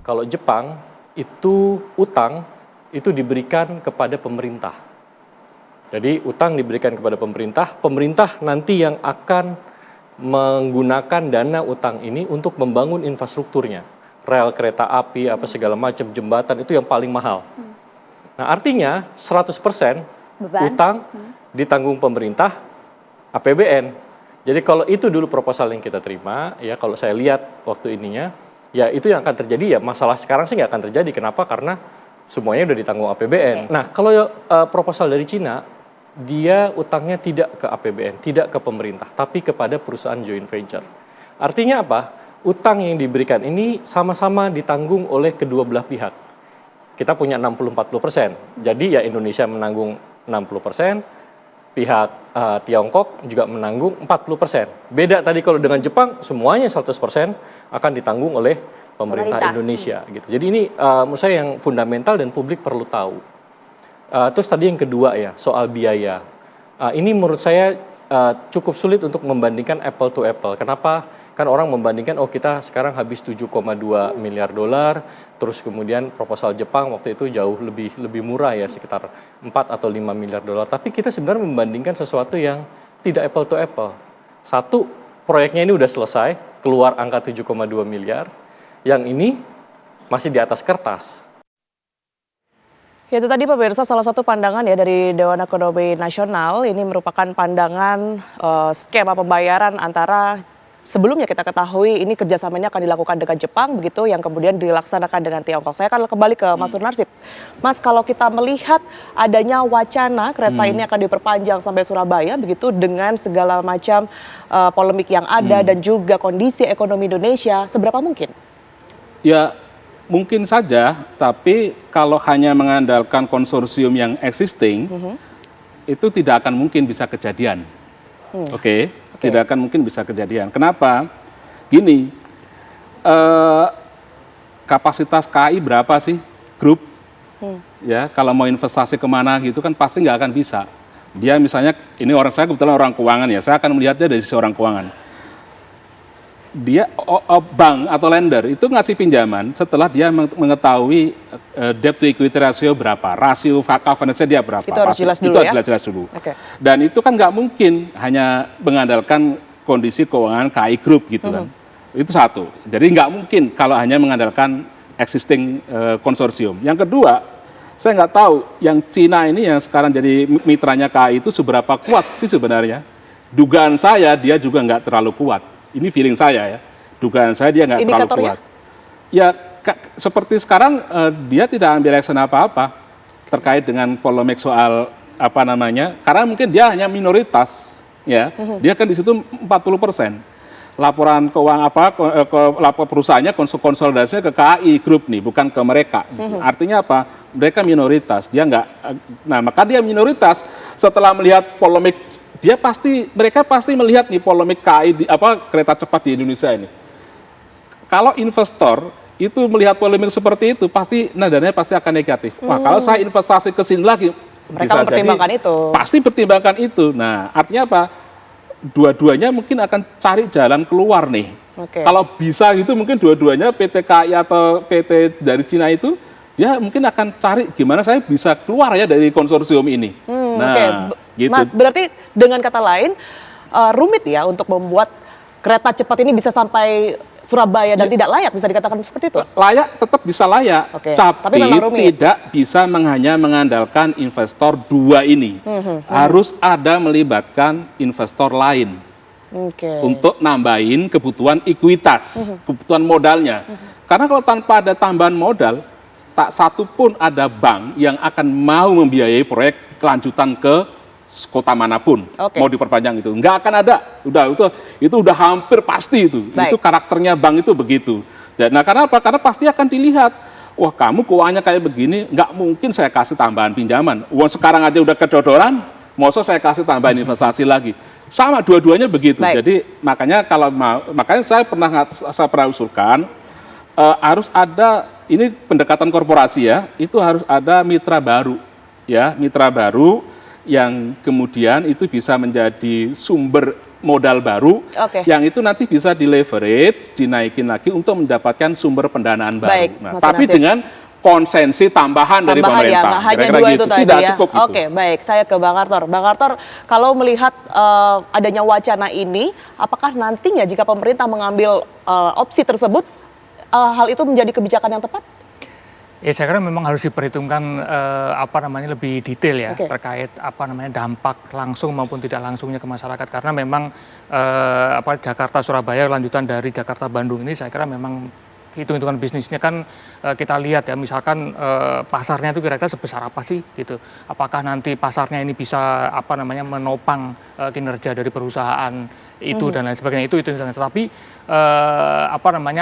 Kalau Jepang itu utang itu diberikan kepada pemerintah. Jadi utang diberikan kepada pemerintah, pemerintah nanti yang akan menggunakan dana utang ini untuk membangun infrastrukturnya. Rel kereta api, apa segala macam, jembatan itu yang paling mahal. Nah, artinya 100% utang ditanggung pemerintah, APBN. Jadi kalau itu dulu proposal yang kita terima, ya kalau saya lihat waktu ininya, ya itu yang akan terjadi. Ya masalah sekarang sih nggak akan terjadi. Kenapa? Karena semuanya udah ditanggung APBN. Nah, kalau proposal dari Cina, dia utangnya tidak ke APBN, tidak ke pemerintah, tapi kepada perusahaan joint venture. Artinya apa? Utang yang diberikan ini sama-sama ditanggung oleh kedua belah pihak. Kita punya 60-40%. Jadi ya Indonesia menanggung 60%, pihak Tiongkok juga menanggung 40%. Beda tadi kalau dengan Jepang, semuanya 100% akan ditanggung oleh pemerintah Indonesia. Gitu. Jadi ini menurut saya yang fundamental dan publik perlu tahu. Terus tadi yang kedua ya, soal biaya. Ini menurut saya cukup sulit untuk membandingkan apple to apple. Kenapa? Kan orang membandingkan, oh kita sekarang habis 7,2 miliar dolar, terus kemudian proposal Jepang waktu itu jauh lebih murah ya, sekitar 4 atau 5 miliar dolar. Tapi kita sebenarnya membandingkan sesuatu yang tidak apple to apple. Satu, proyeknya ini udah selesai, keluar angka 7,2 miliar, yang ini masih di atas kertas. Ya, itu tadi pemirsa salah satu pandangan ya dari Dewan Ekonomi Nasional. Ini merupakan pandangan skema pembayaran antara sebelumnya kita ketahui ini kerjasama ini akan dilakukan dengan Jepang begitu, yang kemudian dilaksanakan dengan Tiongkok. Saya akan kembali ke Mas Sunarsip. Mas, kalau kita melihat adanya wacana kereta ini akan diperpanjang sampai Surabaya begitu dengan segala macam polemik yang ada dan juga kondisi ekonomi Indonesia, seberapa mungkin? Ya mungkin saja, tapi kalau hanya mengandalkan konsorsium yang existing, itu tidak akan mungkin bisa kejadian. Oke. Tidak akan mungkin bisa kejadian. Kenapa? Gini, kapasitas KAI berapa sih grup? Ya, kalau mau investasi kemana gitu kan pasti nggak akan bisa. Dia misalnya, ini saya kebetulan orang keuangan ya, saya akan melihatnya dari sisi orang keuangan. Dia bank atau lender itu ngasih pinjaman setelah dia mengetahui debt to equity ratio berapa, rasio covenant-nya dia berapa. Itu harus jelas dulu ya? Jelas dulu. Dan itu kan nggak mungkin hanya mengandalkan kondisi keuangan KAI Group gitu kan. Itu satu. Jadi nggak mungkin kalau hanya mengandalkan existing konsorsium. Yang kedua, saya nggak tahu yang Cina ini yang sekarang jadi mitranya KAI itu seberapa kuat sih sebenarnya. Dugaan saya dia juga nggak terlalu kuat. Ini feeling saya ya, dugaan saya dia nggak terlalu kuat. Ya seperti sekarang dia tidak ambil action apa-apa terkait dengan polemik soal apa namanya, karena mungkin dia hanya minoritas, ya. Dia kan di situ 40%. Laporan keuangan lapor perusahaannya konsolidasinya ke KAI Group nih, bukan ke mereka. Gitu. Artinya apa? Mereka minoritas, dia nggak. Nah maka dia minoritas setelah melihat polemik. Mereka pasti melihat nih polemik KAI kereta cepat di Indonesia ini. Kalau investor itu melihat polemik seperti itu, pasti nadanya pasti akan negatif. Wah, kalau saya investasi ke sini lagi, mereka mempertimbangkan itu. Pasti pertimbangkan itu. Nah, artinya apa? Dua-duanya mungkin akan cari jalan keluar nih. Kalau bisa gitu, mungkin dua-duanya PT KAI atau PT dari Cina itu, dia mungkin akan cari gimana saya bisa keluar ya dari konsorsium ini. Gitu. Mas, berarti dengan kata lain rumit ya untuk membuat kereta cepat ini bisa sampai Surabaya dan tidak layak, bisa dikatakan seperti itu? Layak, tetap bisa layak, tapi tidak bisa hanya mengandalkan investor dua ini. Harus ada melibatkan investor lain untuk nambahin kebutuhan ekuitas, kebutuhan modalnya. Karena kalau tanpa ada tambahan modal, tak satu pun ada bank yang akan mau membiayai proyek kelanjutan ke kota manapun mau diperpanjang itu nggak akan ada, itu udah hampir pasti itu karakternya bank itu begitu. Nah karena apa? Karena pasti akan dilihat, wah kamu keuangannya kayak begini, nggak mungkin saya kasih tambahan pinjaman, uang sekarang aja udah kedodoran, masa saya kasih tambahan investasi lagi, sama dua-duanya begitu. Jadi makanya saya pernah usulkan harus ada ini pendekatan korporasi ya, itu harus ada mitra baru ya, mitra baru yang kemudian itu bisa menjadi sumber modal baru Oke. yang itu nanti bisa di-leverage, dinaikin lagi untuk mendapatkan sumber pendanaan baru. Baik, Nah, Mas tapi Nasir. dengan konsensi tambahan dari Tambahan ya, pemerintah. nggak hanya Kira-kira dua gitu. itu tadi Tidak ya. cukup gitu. Oke, baik. Saya ke Bang Arthur. Bang Arthur, kalau melihat adanya wacana ini, apakah nantinya jika pemerintah mengambil opsi tersebut, hal itu menjadi kebijakan yang tepat? Ya saya kira memang harus diperhitungkan lebih detail ya Oke. terkait dampak langsung maupun tidak langsungnya ke masyarakat karena memang Jakarta Surabaya lanjutan dari Jakarta Bandung ini saya kira memang hitung-hitungan bisnisnya kan kita lihat ya misalkan pasarnya itu kira-kira sebesar apa sih gitu. Apakah nanti pasarnya ini bisa menopang kinerja dari perusahaan itu dan lain sebagainya itu tetapi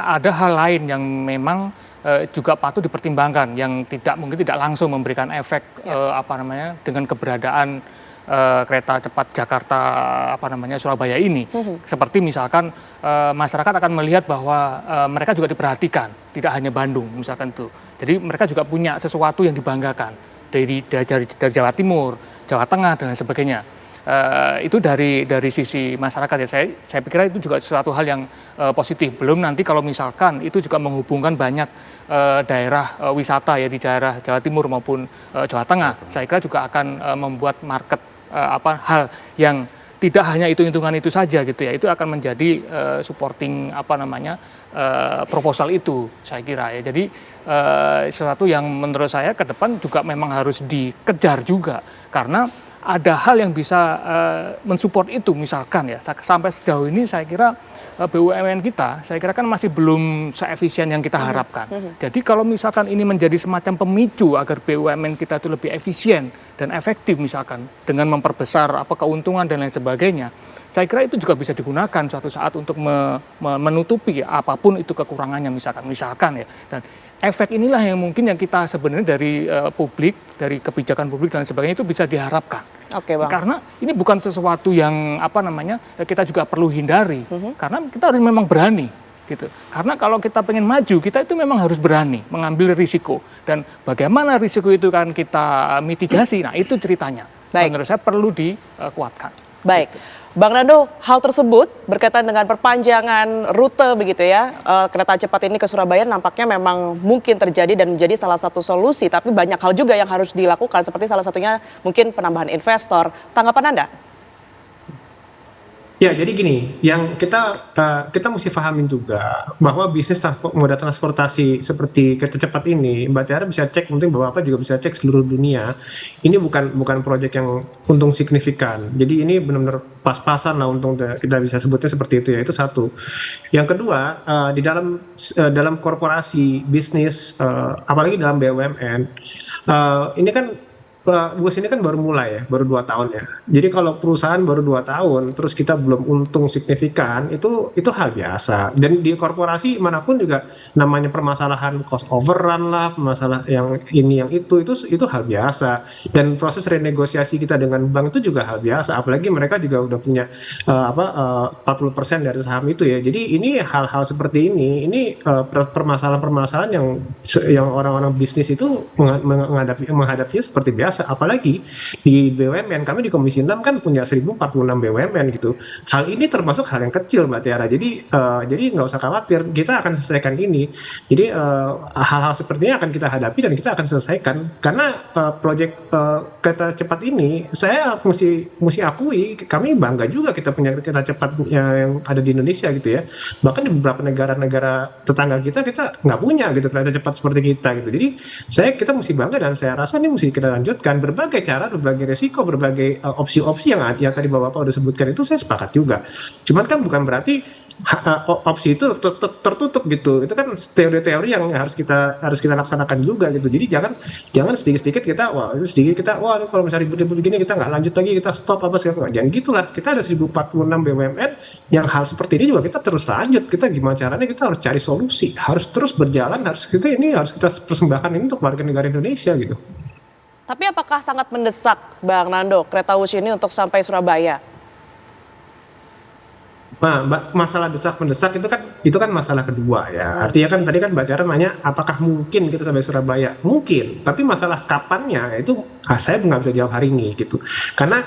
ada hal lain yang memang juga patut dipertimbangkan yang mungkin tidak langsung memberikan efek dengan keberadaan kereta cepat Jakarta Surabaya ini. Seperti misalkan masyarakat akan melihat bahwa mereka juga diperhatikan, tidak hanya Bandung misalkan itu. Jadi mereka juga punya sesuatu yang dibanggakan dari Jawa Timur, Jawa Tengah dan lain sebagainya. Itu dari sisi masyarakat ya. Saya pikir itu juga sesuatu hal yang positif. Belum nanti kalau misalkan itu juga menghubungkan banyak daerah wisata ya di daerah Jawa Timur maupun Jawa Tengah. Saya kira juga akan membuat market hal yang tidak hanya hitung-hitungan itu saja gitu ya. Itu akan menjadi supporting proposal itu saya kira ya. Jadi sesuatu yang menurut saya ke depan juga memang harus dikejar juga karena ada hal yang bisa mensupport itu misalkan ya sampai sejauh ini saya kira BUMN kita saya kira kan masih belum seefisien yang kita harapkan. Jadi kalau misalkan ini menjadi semacam pemicu agar BUMN kita itu lebih efisien dan efektif misalkan dengan memperbesar keuntungan dan lain sebagainya. Saya kira itu juga bisa digunakan suatu saat untuk menutupi apapun itu kekurangannya misalkan ya. Dan efek inilah yang mungkin yang kita sebenarnya dari publik, dari kebijakan publik dan sebagainya itu bisa diharapkan. Oke, Bang. Karena ini bukan sesuatu yang kita juga perlu hindari. Karena kita harus memang berani gitu. Karena kalau kita pengen maju, kita itu memang harus berani mengambil risiko. Dan bagaimana risiko itu kan kita mitigasi. Nah, itu ceritanya. Baik. Menurut saya perlu dikuatkan. Baik. Bang Nando, hal tersebut berkaitan dengan perpanjangan rute begitu ya, kereta cepat ini ke Surabaya nampaknya memang mungkin terjadi dan menjadi salah satu solusi, tapi banyak hal juga yang harus dilakukan, seperti salah satunya mungkin penambahan investor. Tanggapan Anda? Ya, jadi gini, yang kita mesti pahamin juga bahwa bisnis moda transportasi seperti kereta cepat ini, Mbak Tiara bisa cek, mungkin Bapak juga bisa cek seluruh dunia. Ini bukan proyek yang untung signifikan. Jadi ini benar-benar pas-pasan lah untung kita bisa sebutnya seperti itu ya. Itu satu. Yang kedua, di dalam korporasi bisnis, apalagi dalam BUMN, ini kan Bus ini kan baru mulai ya, baru 2 tahun ya. Jadi kalau perusahaan baru 2 tahun, terus kita belum untung signifikan, itu hal biasa. Dan di korporasi manapun juga namanya permasalahan cost overrun lah, masalah yang ini yang itu hal biasa. Dan proses renegosiasi kita dengan bank itu juga hal biasa. Apalagi mereka juga udah punya 40% dari saham itu ya. Jadi ini hal-hal seperti ini permasalahan-permasalahan yang orang-orang bisnis itu menghadapinya seperti biasa. Apalagi di BUMN, kami di Komisi 6 kan punya 1046 BUMN gitu. Hal ini termasuk hal yang kecil Mbak Tiara. Jadi nggak usah khawatir, kita akan selesaikan ini. Jadi hal-hal seperti ini akan kita hadapi dan kita akan selesaikan. Karena proyek kereta cepat ini, saya mesti akui, kami bangga juga kita punya kereta cepat yang ada di Indonesia gitu ya. Bahkan di beberapa negara-negara tetangga kita nggak punya gitu kereta cepat seperti kita gitu. Jadi kita mesti bangga dan saya rasa ini mesti kita lanjutkan berbagai cara, berbagai resiko, berbagai opsi-opsi yang tadi Bapak udah sebutkan itu saya sepakat juga. Cuman kan bukan berarti opsi itu tertutup gitu. Itu kan teori-teori yang harus kita laksanakan juga gitu. Jadi jangan sedikit-sedikit wah kalau misalnya ribut-ribut begini kita nggak lanjut lagi, kita stop apa segala macam. Jangan gitulah. Kita ada 1046 BUMN yang hal seperti ini juga kita terus lanjut. Kita gimana caranya kita harus cari solusi, harus terus berjalan, harus kita persembahkan ini untuk warga negara Indonesia gitu. Tapi apakah sangat mendesak Bang Nando kereta wush ini untuk sampai Surabaya? Nah, masalah desak-mendesak itu kan masalah kedua ya. Artinya kan tadi kan Mbak Tiara nanya apakah mungkin kita sampai Surabaya? Mungkin, tapi masalah kapannya itu saya nggak bisa jawab hari ini gitu. Karena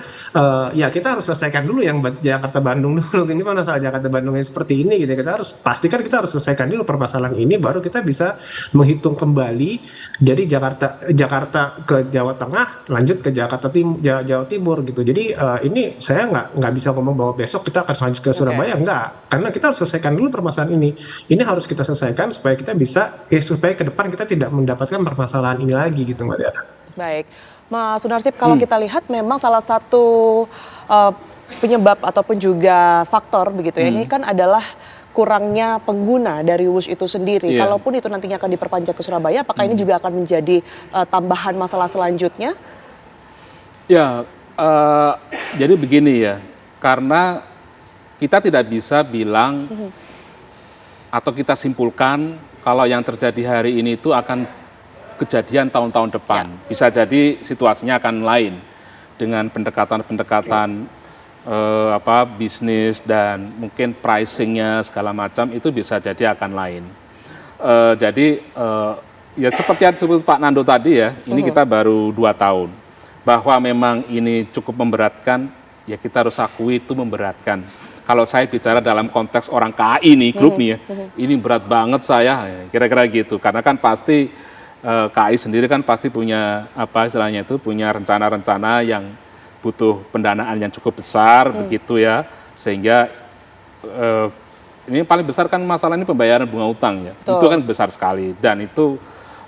ya kita harus selesaikan dulu yang Jakarta Bandung dulu. Ini masalah Jakarta Bandung yang seperti ini gitu. Kita harus pastikan kita harus selesaikan dulu permasalahan ini baru kita bisa menghitung kembali dari Jakarta ke Jawa Tengah lanjut ke Jawa Timur gitu. Jadi ini saya nggak bisa ngomong bahwa besok kita akan lanjut ke Surabaya. Enggak, karena kita harus selesaikan dulu permasalahan ini. Ini harus kita selesaikan supaya kita bisa, supaya ke depan kita tidak mendapatkan permasalahan ini lagi gitu Mbak Tiara. Baik, Mas Sunarsip, kalau kita lihat memang salah satu penyebab ataupun juga faktor begitu ya, ini kan adalah kurangnya pengguna dari WUSH itu sendiri. Iya. Kalaupun itu nantinya akan diperpanjang ke Surabaya, apakah ini juga akan menjadi tambahan masalah selanjutnya? Ya, jadi begini ya, karena kita tidak bisa bilang atau kita simpulkan kalau yang terjadi hari ini itu akan kejadian tahun-tahun depan. Bisa jadi situasinya akan lain dengan pendekatan-pendekatan bisnis dan mungkin pricingnya segala macam itu bisa jadi akan lain. Jadi ya seperti yang disebut Pak Nando tadi ya, ini kita baru 2 tahun. Bahwa memang ini cukup memberatkan, ya kita harus akui itu memberatkan. Kalau saya bicara dalam konteks orang KAI nih, grup nih ya, ini berat banget saya, kira-kira gitu. Karena kan pasti KAI sendiri kan pasti punya apa istilahnya itu, punya rencana-rencana yang butuh pendanaan yang cukup besar, begitu ya. Sehingga ini paling besar kan masalah ini pembayaran bunga utang ya. Betul. Itu kan besar sekali dan itu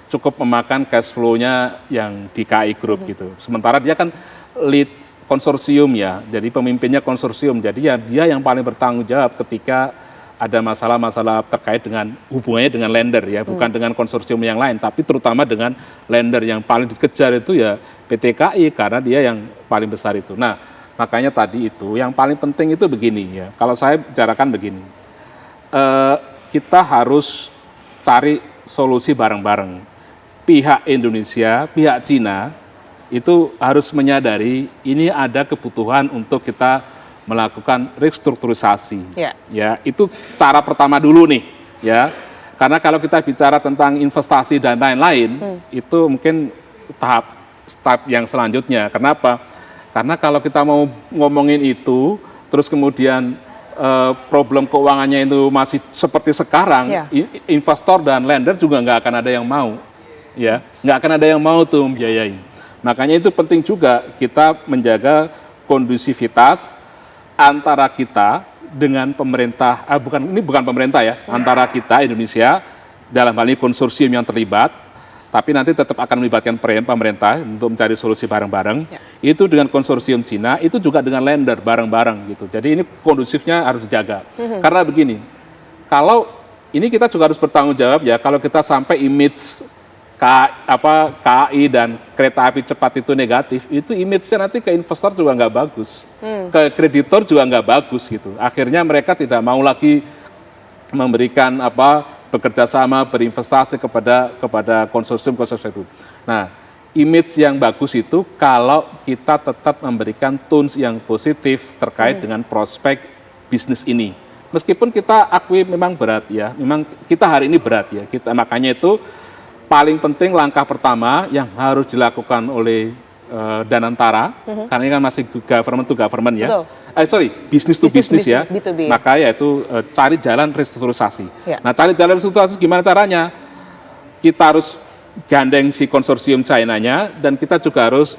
cukup memakan cash flow-nya yang di KAI Group gitu. Sementara dia kan lead konsorsium ya, jadi pemimpinnya konsorsium, jadi ya dia yang paling bertanggung jawab ketika ada masalah-masalah terkait dengan hubungannya dengan lender ya, bukan dengan konsorsium yang lain, tapi terutama dengan lender yang paling dikejar itu ya PT KAI karena dia yang paling besar itu. Nah, makanya tadi itu yang paling penting itu begini ya, kalau saya bicarakan begini, kita harus cari solusi bareng-bareng. Pihak Indonesia, pihak Cina, itu harus menyadari ini ada kebutuhan untuk kita melakukan restrukturisasi. Ya, itu cara pertama dulu nih, ya. Karena kalau kita bicara tentang investasi dan lain-lain, itu mungkin step yang selanjutnya. Kenapa? Karena kalau kita mau ngomongin itu, terus kemudian problem keuangannya itu masih seperti sekarang, investor dan lender juga nggak akan ada yang mau, ya, nggak akan ada yang mau tuh membiayai. Makanya itu penting juga kita menjaga kondusivitas antara kita dengan pemerintah, ini bukan pemerintah ya, antara kita Indonesia dalam hal ini konsorsium yang terlibat, tapi nanti tetap akan melibatkan pemerintah untuk mencari solusi bareng-bareng. Itu dengan konsorsium Cina, itu juga dengan lender bareng-bareng gitu. Jadi ini kondusifnya harus dijaga. Karena begini, kalau ini kita juga harus bertanggung jawab ya, kalau kita sampai image KAI dan kereta api cepat itu negatif, itu image-nya nanti ke investor juga nggak bagus, ke kreditor juga nggak bagus gitu. Akhirnya mereka tidak mau lagi memberikan bekerja sama berinvestasi kepada konsorsium itu. Nah, image yang bagus itu kalau kita tetap memberikan tones yang positif terkait dengan prospek bisnis ini. Meskipun kita akui memang berat ya, memang kita hari ini berat ya. Makanya itu paling penting langkah pertama yang harus dilakukan oleh Danantara, karena ini kan masih government to government ya, business to business ya, B2B. maka yaitu cari jalan restrukturisasi. Nah, cari jalan restrukturisasi gimana caranya? Kita harus gandeng si konsorsium China-nya dan kita juga harus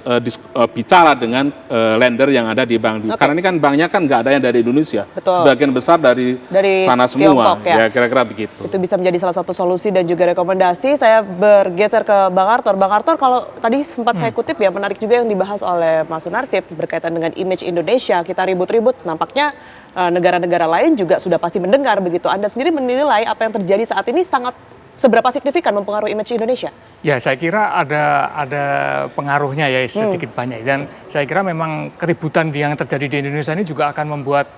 bicara dengan lender yang ada di bank. Karena ini kan banknya kan nggak ada yang dari Indonesia, sebagian besar dari sana semua. Tiongkok, ya kira-kira begitu. Itu bisa menjadi salah satu solusi dan juga rekomendasi. Saya bergeser ke Bang Arthur. Bang Arthur, kalau tadi sempat saya kutip ya, menarik juga yang dibahas oleh Mas Sunarsip berkaitan dengan image Indonesia. Kita ribut-ribut, nampaknya negara-negara lain juga sudah pasti mendengar begitu. Anda sendiri menilai apa yang terjadi saat ini seberapa signifikan mempengaruhi image Indonesia? Ya, saya kira ada pengaruhnya ya sedikit banyak, dan saya kira memang keributan yang terjadi di Indonesia ini juga akan membuat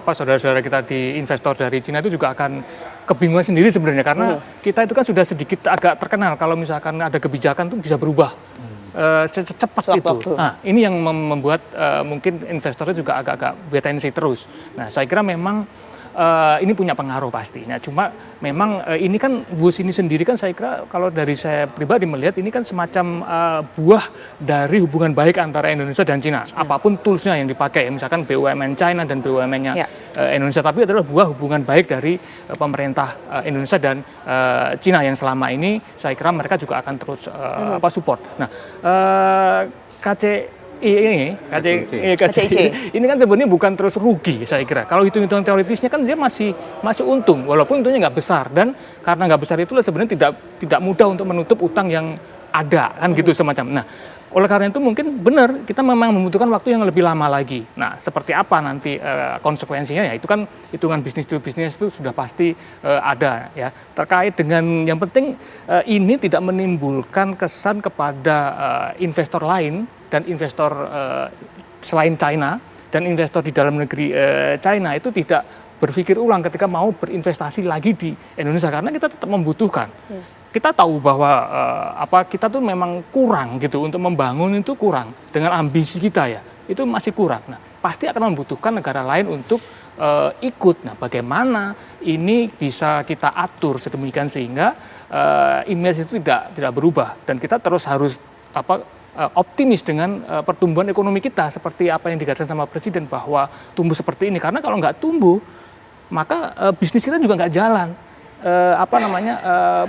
saudara-saudara kita di investor dari Cina itu juga akan kebingungan sendiri sebenarnya, karena kita itu kan sudah sedikit agak terkenal kalau misalkan ada kebijakan itu bisa berubah secepat itu. Sewaktu-waktu. Nah, ini yang membuat mungkin investornya juga agak-agak wait and see terus. Nah, saya kira memang ini punya pengaruh pasti. Nah, cuma memang ini kan WUS ini sendiri kan saya kira kalau dari saya pribadi melihat ini kan semacam buah dari hubungan baik antara Indonesia dan Cina. Apapun toolsnya yang dipakai, misalkan BUMN China dan BUMN-nya Indonesia, tapi adalah buah hubungan baik dari pemerintah Indonesia dan Cina yang selama ini saya kira mereka juga akan terus support. Nah, KCIC ini kan sebenarnya bukan terus rugi saya kira. Kalau hitung-hitungan teoritisnya kan dia masih untung, walaupun untungnya nggak besar, dan karena nggak besar itulah sebenarnya tidak mudah untuk menutup utang yang ada kan gitu semacam. Nah, oleh karena itu mungkin benar kita memang membutuhkan waktu yang lebih lama lagi. Nah, seperti apa nanti konsekuensinya ya itu kan hitungan bisnis to bisnis itu sudah pasti ada ya. Terkait dengan yang penting ini tidak menimbulkan kesan kepada investor lain dan investor selain China dan investor di dalam negeri China itu tidak berpikir ulang ketika mau berinvestasi lagi di Indonesia, karena kita tetap membutuhkan. Kita tahu bahwa kita tuh memang kurang gitu untuk membangun, itu kurang dengan ambisi kita ya, itu masih kurang. Nah, pasti akan membutuhkan negara lain untuk ikut. Nah, bagaimana ini bisa kita atur sedemikian sehingga image itu tidak berubah, dan kita terus harus optimis dengan pertumbuhan ekonomi kita seperti apa yang dikatakan sama Presiden bahwa tumbuh seperti ini, karena kalau nggak tumbuh maka bisnis kita juga nggak jalan.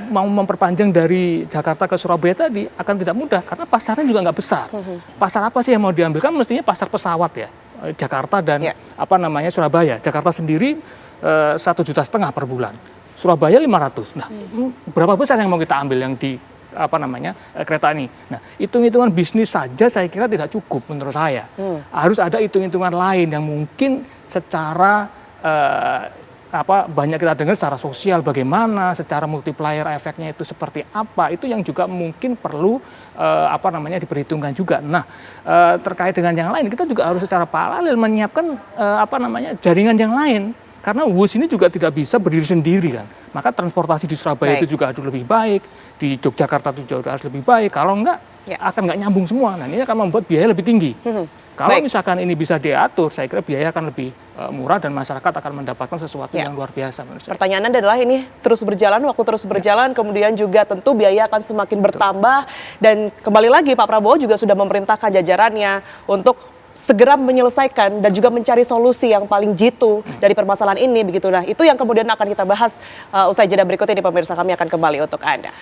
Mau memperpanjang dari Jakarta ke Surabaya tadi akan tidak mudah karena pasarnya juga nggak besar. Pasar apa sih yang mau diambil? Kan mestinya pasar pesawat ya, Jakarta dan Surabaya. Jakarta sendiri 1,5 juta per bulan, Surabaya 500. Nah, berapa besar yang mau kita ambil yang di kereta ini? Nah, hitung-hitungan bisnis saja saya kira tidak cukup menurut saya. Harus ada hitung-hitungan lain yang mungkin secara banyak kita dengar secara sosial bagaimana, secara multiplier efeknya itu seperti apa, itu yang juga mungkin perlu diperhitungkan juga. Nah, terkait dengan yang lain kita juga harus secara paralel menyiapkan jaringan yang lain, karena WUS ini juga tidak bisa berdiri sendiri kan. Maka transportasi di Surabaya itu juga harus lebih baik, di Yogyakarta itu juga harus lebih baik, kalau enggak akan nggak nyambung semua. Nah, ini akan membuat biaya lebih tinggi. Kalau misalkan ini bisa diatur, saya kira biaya akan lebih murah dan masyarakat akan mendapatkan sesuatu yang luar biasa. Pertanyaannya adalah ini terus berjalan, waktu terus berjalan, kemudian juga tentu biaya akan semakin bertambah, dan kembali lagi Pak Prabowo juga sudah memerintahkan jajarannya untuk segera menyelesaikan dan juga mencari solusi yang paling jitu dari permasalahan ini begitu. Nah, itu yang kemudian akan kita bahas usai jeda berikut ini, pemirsa. Kami akan kembali untuk Anda.